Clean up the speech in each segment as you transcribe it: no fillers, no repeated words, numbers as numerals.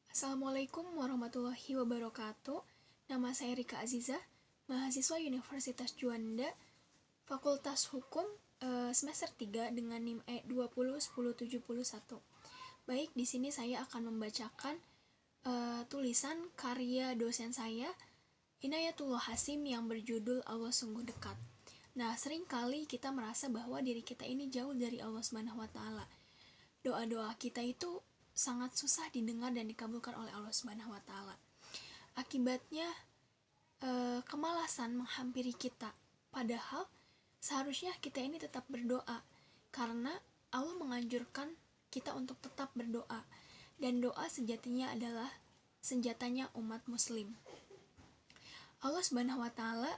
Assalamualaikum warahmatullahi wabarakatuh. Nama saya Rika Azizah, mahasiswa Universitas Juanda, Fakultas Hukum, semester 3 dengan NIM E201071. Baik, di sini saya akan membacakan tulisan karya dosen saya, Inayatullah Hasim, yang berjudul Allah Sungguh Dekat. Nah, seringkali kita merasa bahwa diri kita ini jauh dari Allah Subhanahu wa Ta'ala. Doa-doa kita itu sangat susah didengar dan dikabulkan oleh Allah Subhanahu wa Ta'ala. Akibatnya kemalasan menghampiri kita. Padahal seharusnya kita ini tetap berdoa, karena Allah menganjurkan kita untuk tetap berdoa, dan doa sejatinya adalah senjatanya umat muslim. Allah Subhanahu wa Ta'ala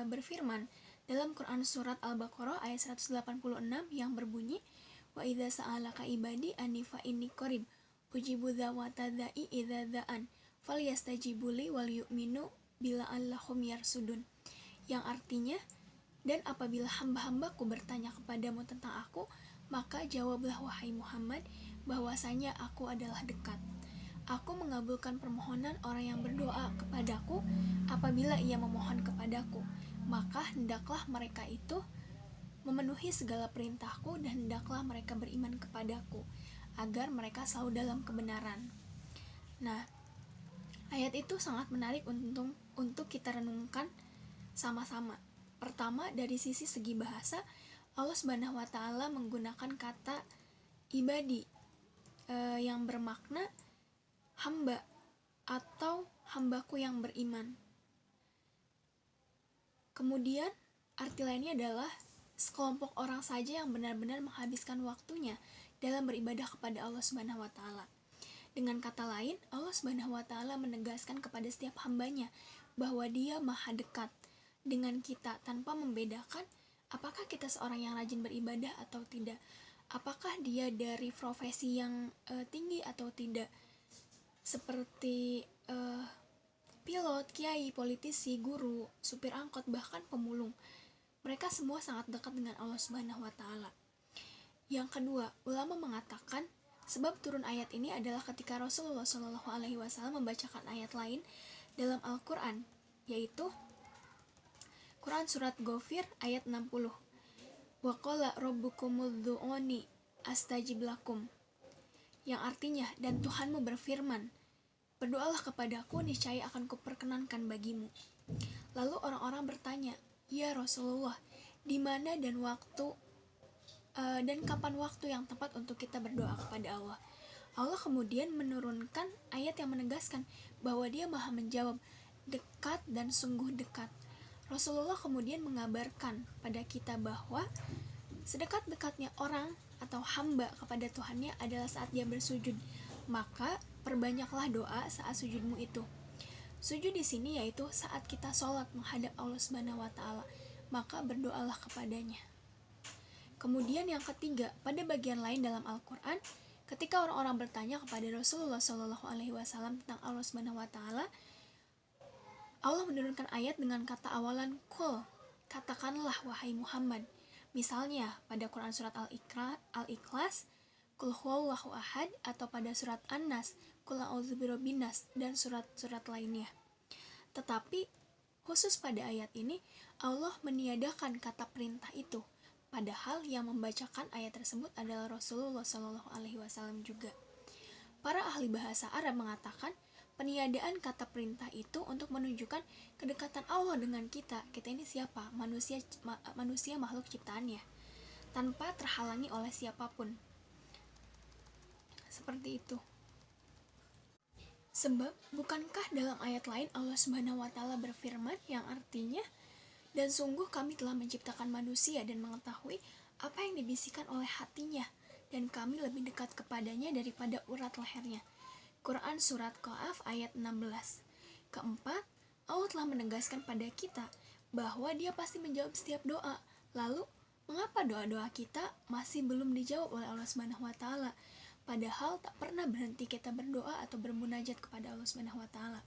berfirman dalam Quran surat Al-Baqarah ayat 186 yang berbunyi, wa idza sa'alaka ibadi anni fa inni qarib ujibu dza'wata da'i idza da'an falyastajibuli wal yu'minu bila allahum yarsudun, yang artinya, dan apabila hamba-hambaku bertanya kepadamu tentang aku, maka jawablah wahai Muhammad bahwasanya aku adalah dekat. Aku mengabulkan permohonan orang yang berdoa kepadaku apabila ia memohon kepadaku, maka hendaklah mereka itu memenuhi segala perintahku dan hendaklah mereka beriman kepadaku agar mereka selalu dalam kebenaran. Nah, ayat itu sangat menarik untuk kita renungkan sama-sama. Pertama, dari sisi segi bahasa, Allah Subhanahu wa Ta'ala menggunakan kata ibadi yang bermakna hamba atau hambaku yang beriman. Kemudian arti lainnya adalah sekelompok orang saja yang benar-benar menghabiskan waktunya dalam beribadah kepada Allah Subhanahu wa Ta'ala. Dengan kata lain, Allah Subhanahu wa Ta'ala menegaskan kepada setiap hambanya bahwa Dia Maha dekat dengan kita tanpa membedakan apakah kita seorang yang rajin beribadah atau tidak, apakah dia dari profesi yang tinggi atau tidak, seperti pilot, kiai, politisi, guru, supir angkot, bahkan pemulung. Mereka semua sangat dekat dengan Allah Subhanahu wa Ta'ala. Yang kedua, ulama mengatakan sebab turun ayat ini adalah ketika Rasulullah SAW membacakan ayat lain dalam Al-Quran, yaitu Quran surat Ghafir ayat 60. Wa qala rabbukum ud'uuni astajib lakum, yang artinya, dan Tuhanmu berfirman, berdoalah kepadaku, niscaya akan kuperkenankan bagimu. Lalu orang-orang bertanya, ya Rasulullah, di mana dan kapan waktu yang tepat untuk kita berdoa kepada Allah? Allah kemudian menurunkan ayat yang menegaskan bahwa Dia Maha menjawab, dekat dan sungguh dekat. Rasulullah kemudian mengabarkan pada kita bahwa sedekat-dekatnya orang atau hamba kepada Tuhannya adalah saat dia bersujud. Maka perbanyaklah doa saat sujudmu itu. Sujud di sini yaitu saat kita sholat menghadap Allah Subhanahu wa Ta'ala, maka berdoalah kepadanya. Kemudian yang ketiga, pada bagian lain dalam Al-Quran, ketika orang-orang bertanya kepada Rasulullah SAW tentang Allah Subhanahu wa Ta'ala, Allah menurunkan ayat dengan kata awalan Qul, katakanlah wahai Muhammad. Misalnya pada Quran surat Al-Ikhlas, Qul huwallahu ahad, atau pada surat An-Nas, Qul a'udzu birabbin nas, dan surat-surat lainnya. Tetapi khusus pada ayat ini Allah meniadakan kata perintah itu, padahal yang membacakan ayat tersebut adalah Rasulullah SAW juga. Para ahli bahasa Arab mengatakan peniadaan kata perintah itu untuk menunjukkan kedekatan Allah dengan kita. Kita ini siapa? Manusia makhluk ciptaannya, tanpa terhalangi oleh siapapun. Seperti itu. Sebab bukankah dalam ayat lain Allah Subhanahu wa Ta'ala berfirman yang artinya, dan sungguh kami telah menciptakan manusia dan mengetahui apa yang dibisikkan oleh hatinya, dan kami lebih dekat kepadanya daripada urat lehernya. Quran surat Qaf ayat 16. Keempat, Allah telah menegaskan pada kita bahwa Dia pasti menjawab setiap doa. Lalu, mengapa doa-doa kita masih belum dijawab oleh Allah Subhanahu wa Ta'ala? Padahal tak pernah berhenti kita berdoa atau bermunajat kepada Allah Subhanahu wa Ta'ala.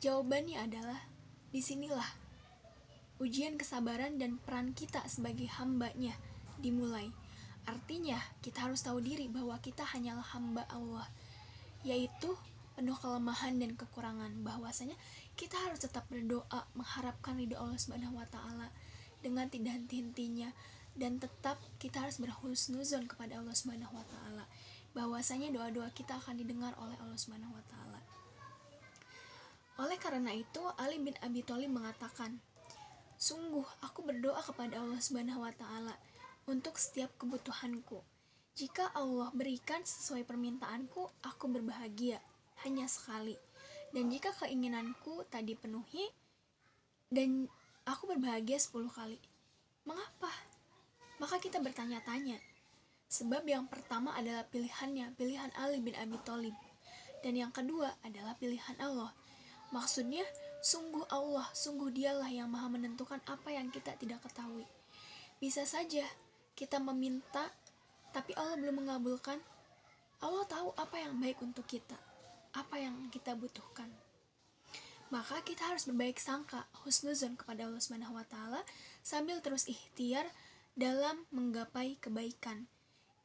Jawabannya adalah, disinilah ujian kesabaran dan peran kita sebagai hambanya dimulai. Artinya, kita harus tahu diri bahwa kita hanyalah hamba Allah, yaitu penuh kelemahan dan kekurangan, bahwasanya kita harus tetap berdoa mengharapkan ridho Allah Subhanahu wa taala dengan tidak henti-hentinya, dan tetap kita harus berhusnuzon kepada Allah Subhanahu wa taala bahwasanya doa-doa kita akan didengar oleh Allah Subhanahu wa taala. Oleh karena itu, Ali bin Abi Thalib mengatakan, "Sungguh aku berdoa kepada Allah Subhanahu wa taala untuk setiap kebutuhanku. Jika Allah berikan sesuai permintaanku, aku berbahagia hanya sekali. Dan jika keinginanku tak dipenuhi, dan aku berbahagia 10 kali." Mengapa? Maka kita bertanya-tanya. Sebab yang pertama adalah pilihannya, pilihan Ali bin Abi Thalib. Dan yang kedua adalah pilihan Allah. Maksudnya, sungguh Allah, sungguh dialah yang maha menentukan apa yang kita tidak ketahui. Bisa saja kita meminta, tapi Allah belum mengabulkan. Allah tahu apa yang baik untuk kita, apa yang kita butuhkan. Maka kita harus berbaik sangka, husnuzon kepada Allah Subhanahu wa taala sambil terus ikhtiar dalam menggapai kebaikan.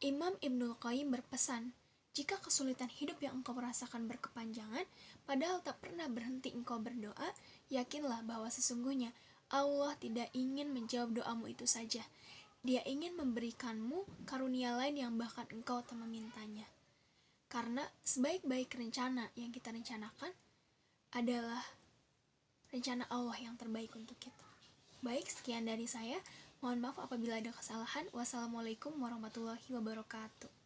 Imam Ibnul Qayyim berpesan, jika kesulitan hidup yang engkau rasakan berkepanjangan, padahal tak pernah berhenti engkau berdoa, yakinlah bahwa sesungguhnya Allah tidak ingin menjawab doamu itu saja. Dia ingin memberikanmu karunia lain yang bahkan engkau tak memintanya. Karena sebaik-baik rencana yang kita rencanakan adalah rencana Allah yang terbaik untuk kita. Baik, sekian dari saya. Mohon maaf apabila ada kesalahan. Wassalamualaikum warahmatullahi wabarakatuh.